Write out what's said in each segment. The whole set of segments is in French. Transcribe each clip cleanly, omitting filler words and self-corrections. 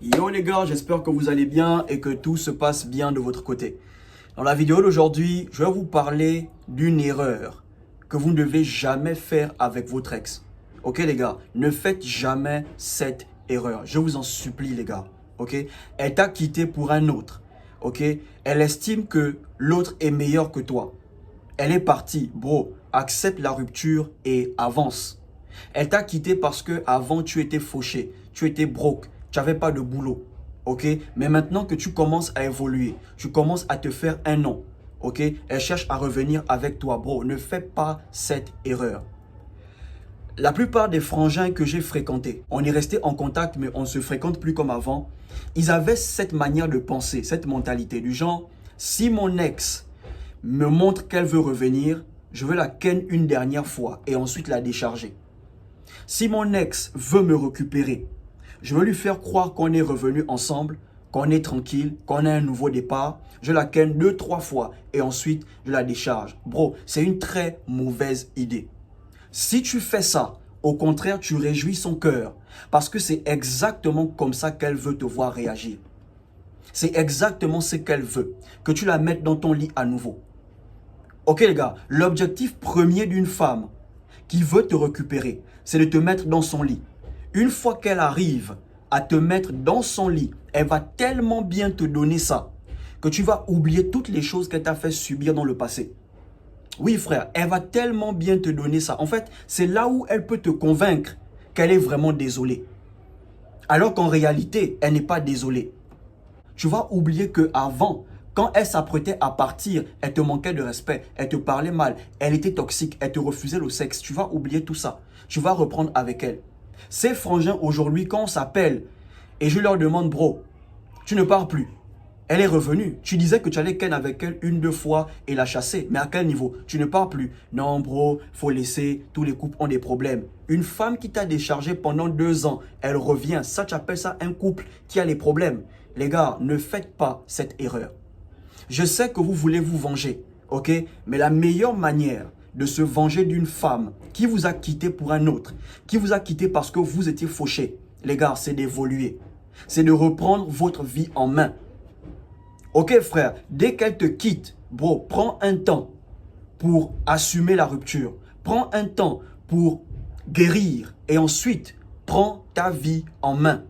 Yo les gars, j'espère que vous allez bien et que tout se passe bien de votre côté. Dans la vidéo d'aujourd'hui, je vais vous parler d'une erreur que vous ne devez jamais faire avec votre ex. Ok les gars, ne faites jamais cette erreur. Je vous en supplie les gars. Ok, elle t'a quitté pour un autre. Ok, elle estime que l'autre est meilleur que toi. Elle est partie, bro. Accepte la rupture et avance. Elle t'a quitté parce que avant tu étais fauché, tu étais broke, tu n'avais pas de boulot. Ok? Mais maintenant que tu commences à évoluer, tu commences à te faire un nom. Ok? Elle cherche à revenir avec toi, bro. Ne fais pas cette erreur. La plupart des frangins que j'ai fréquentés, on est resté en contact, mais on ne se fréquente plus comme avant. Ils avaient cette manière de penser, cette mentalité du genre, si mon ex me montre qu'elle veut revenir, je veux la ken une dernière fois et ensuite la décharger. Si mon ex veut me récupérer, je veux lui faire croire qu'on est revenu ensemble, qu'on est tranquille, qu'on a un nouveau départ. Je la ken 2-3 fois et ensuite je la décharge. Bro, c'est une très mauvaise idée. Si tu fais ça, au contraire, tu réjouis son cœur parce que c'est exactement comme ça qu'elle veut te voir réagir. C'est exactement ce qu'elle veut, que tu la mettes dans ton lit à nouveau. Ok les gars, l'objectif premier d'une femme qui veut te récupérer, c'est de te mettre dans son lit. Une fois qu'elle arrive à te mettre dans son lit, elle va tellement bien te donner ça que tu vas oublier toutes les choses qu'elle t'a fait subir dans le passé. Oui frère, elle va tellement bien te donner ça. En fait, c'est là où elle peut te convaincre qu'elle est vraiment désolée. Alors qu'en réalité, elle n'est pas désolée. Tu vas oublier qu'avant, quand elle s'apprêtait à partir, elle te manquait de respect, elle te parlait mal, elle était toxique, elle te refusait le sexe. Tu vas oublier tout ça. Tu vas reprendre avec elle. Ces frangins aujourd'hui, quand on s'appelle et je leur demande, bro, tu ne pars plus. Elle est revenue. Tu disais que tu allais ken avec elle 1-2 fois et la chasser. Mais à quel niveau? Tu ne pars plus. Non, bro, faut laisser. Tous les couples ont des problèmes. Une femme qui t'a déchargé pendant 2 ans, elle revient. Ça, tu appelles ça un couple qui a les problèmes. Les gars, ne faites pas cette erreur. Je sais que vous voulez vous venger, ok? Mais la meilleure manière de se venger d'une femme qui vous a quitté pour un autre, qui vous a quitté parce que vous étiez fauché, les gars, c'est d'évoluer. C'est de reprendre votre vie en main. Ok frère, dès qu'elle te quitte, bro, prends un temps pour assumer la rupture. Prends un temps pour guérir et ensuite, prends ta vie en main.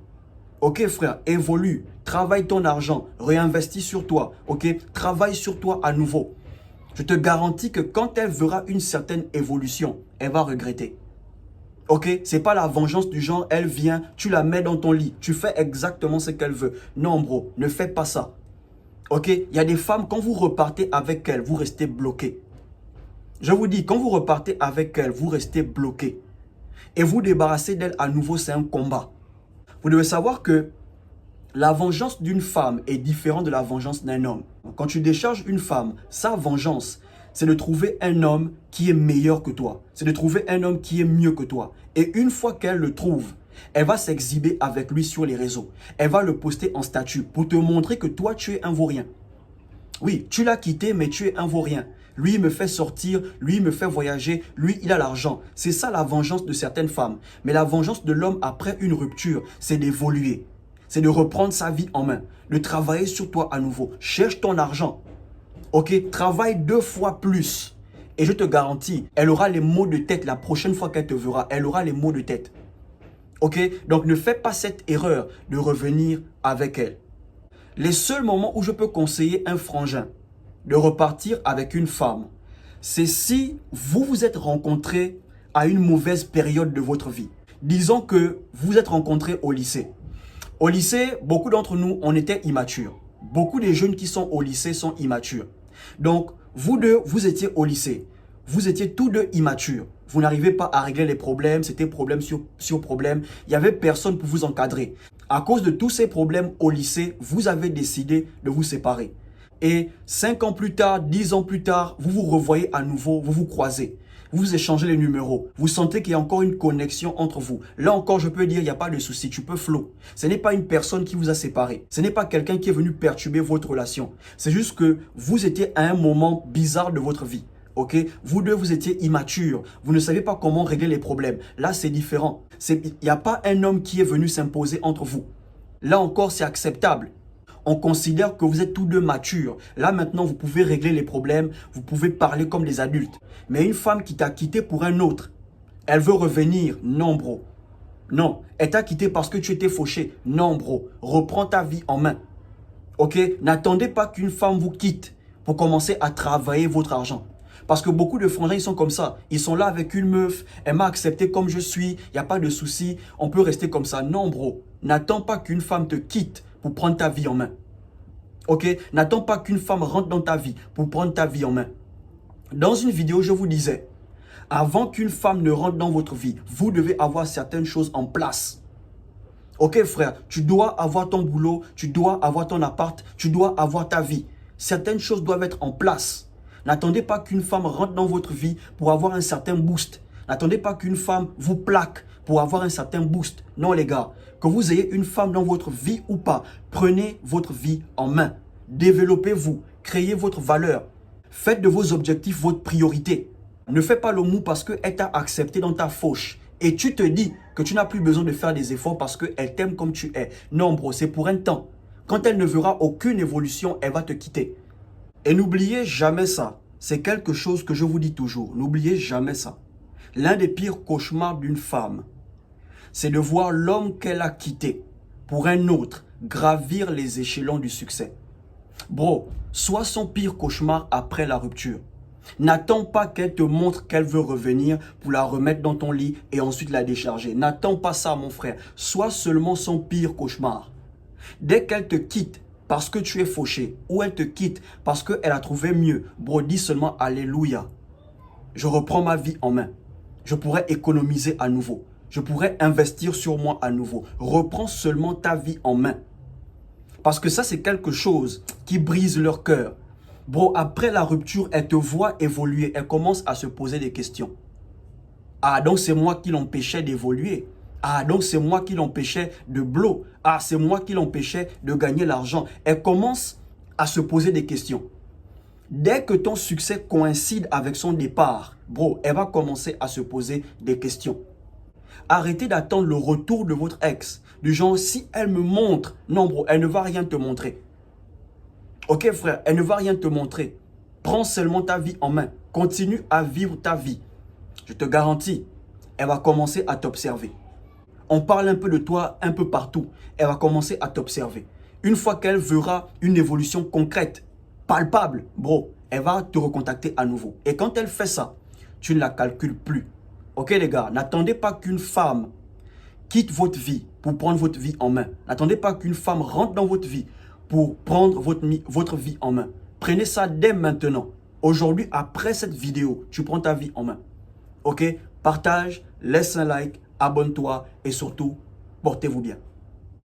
Ok frère, évolue, travaille ton argent, réinvestis sur toi, ok? Travaille sur toi à nouveau. Je te garantis que quand elle verra une certaine évolution, elle va regretter. Ok? C'est pas la vengeance du genre, elle vient, tu la mets dans ton lit, tu fais exactement ce qu'elle veut. Non bro, ne fais pas ça. Ok? Il y a des femmes, quand vous repartez avec elles, vous restez bloqué. Je vous dis, quand vous repartez avec elles, vous restez bloqué. Et vous débarrasser d'elle à nouveau, c'est un combat. Vous devez savoir que la vengeance d'une femme est différente de la vengeance d'un homme. Quand tu décharges une femme, sa vengeance, c'est de trouver un homme qui est meilleur que toi. C'est de trouver un homme qui est mieux que toi. Et une fois qu'elle le trouve, elle va s'exhiber avec lui sur les réseaux. Elle va le poster en statut pour te montrer que toi, tu es un vaurien. Oui, tu l'as quitté, mais tu es un vaurien. Lui, il me fait sortir, lui, il me fait voyager, lui, il a l'argent. C'est ça la vengeance de certaines femmes. Mais la vengeance de l'homme après une rupture, c'est d'évoluer. C'est de reprendre sa vie en main, de travailler sur toi à nouveau. Cherche ton argent. Ok, travaille 2 fois plus. Et je te garantis, elle aura les maux de tête la prochaine fois qu'elle te verra. Elle aura les maux de tête. Ok, donc ne fais pas cette erreur de revenir avec elle. Les seuls moments où je peux conseiller un frangin de repartir avec une femme, c'est si vous vous êtes rencontrés à une mauvaise période de votre vie. Disons que vous êtes rencontrés au lycée. Au lycée, beaucoup d'entre nous, on était immatures. Beaucoup des jeunes qui sont au lycée sont immatures. Donc, vous deux, vous étiez au lycée. Vous étiez tous deux immatures. Vous n'arrivez pas à régler les problèmes. C'était problème sur problème. Il n'y avait personne pour vous encadrer. À cause de tous ces problèmes au lycée, vous avez décidé de vous séparer. Et 5 ans plus tard, 10 ans plus tard, vous vous revoyez à nouveau, vous vous croisez. Vous échangez les numéros. Vous sentez qu'il y a encore une connexion entre vous. Là encore, je peux dire, il n'y a pas de souci. Tu peux flow. Ce n'est pas une personne qui vous a séparé. Ce n'est pas quelqu'un qui est venu perturber votre relation. C'est juste que vous étiez à un moment bizarre de votre vie. Ok? Vous deux, vous étiez immatures. Vous ne savez pas comment régler les problèmes. Là, c'est différent. Il n'y a pas un homme qui est venu s'imposer entre vous. Là encore, c'est acceptable. On considère que vous êtes tous deux matures. Là maintenant, vous pouvez régler les problèmes, vous pouvez parler comme des adultes. Mais une femme qui t'a quitté pour un autre, elle veut revenir. Non, bro. Non. Elle t'a quitté parce que tu étais fauché. Non, bro. Reprends ta vie en main. Ok? N'attendez pas qu'une femme vous quitte pour commencer à travailler votre argent. Parce que beaucoup de frangins, ils sont comme ça. Ils sont là avec une meuf, elle m'a accepté comme je suis, il n'y a pas de souci, on peut rester comme ça. Non, bro. N'attends pas qu'une femme te quitte pour prendre ta vie en main. Ok? N'attends pas qu'une femme rentre dans ta vie pour prendre ta vie en main. Dans une vidéo, je vous disais, avant qu'une femme ne rentre dans votre vie, vous devez avoir certaines choses en place. Ok frère, tu dois avoir ton boulot, tu dois avoir ton appart, tu dois avoir ta vie. Certaines choses doivent être en place. N'attendez pas qu'une femme rentre dans votre vie pour avoir un certain boost. N'attendez pas qu'une femme vous plaque pour avoir un certain boost. Non les gars, que vous ayez une femme dans votre vie ou pas, prenez votre vie en main. Développez-vous, créez votre valeur. Faites de vos objectifs votre priorité. Ne fais pas le mou parce qu'elle t'a accepté dans ta fauche. Et tu te dis que tu n'as plus besoin de faire des efforts parce qu'elle t'aime comme tu es. Non bro, c'est pour un temps. Quand elle ne verra aucune évolution, elle va te quitter. Et n'oubliez jamais ça. C'est quelque chose que je vous dis toujours. N'oubliez jamais ça. L'un des pires cauchemars d'une femme, c'est de voir l'homme qu'elle a quitté pour un autre gravir les échelons du succès. Bro, sois son pire cauchemar après la rupture. N'attends pas qu'elle te montre qu'elle veut revenir pour la remettre dans ton lit et ensuite la décharger. N'attends pas ça, mon frère. Sois seulement son pire cauchemar. Dès qu'elle te quitte parce que tu es fauché ou elle te quitte parce qu'elle a trouvé mieux, bro, dis seulement Alléluia. Je reprends ma vie en main. Je pourrais économiser à nouveau. Je pourrais investir sur moi à nouveau. Reprends seulement ta vie en main. Parce que ça, c'est quelque chose qui brise leur cœur. Bro, après la rupture, elle te voit évoluer. Elle commence à se poser des questions. Ah, donc c'est moi qui l'empêchais d'évoluer. Ah, donc c'est moi qui l'empêchais de blow. Ah, c'est moi qui l'empêchais de gagner l'argent. Elle commence à se poser des questions. Dès que ton succès coïncide avec son départ, bro, elle va commencer à se poser des questions. Arrêtez d'attendre le retour de votre ex. Du genre, si elle me montre, non bro, elle ne va rien te montrer. Ok frère, elle ne va rien te montrer. Prends seulement ta vie en main. Continue à vivre ta vie. Je te garantis, elle va commencer à t'observer. On parle un peu de toi un peu partout. Elle va commencer à t'observer. Une fois qu'elle verra une évolution concrète, palpable, bro, elle va te recontacter à nouveau. Et quand elle fait ça, tu ne la calcules plus. Ok les gars, n'attendez pas qu'une femme quitte votre vie pour prendre votre vie en main. N'attendez pas qu'une femme rentre dans votre vie pour prendre votre vie en main. Prenez ça dès maintenant. Aujourd'hui, après cette vidéo, tu prends ta vie en main. Ok? Partage, laisse un like, abonne-toi et surtout, portez-vous bien.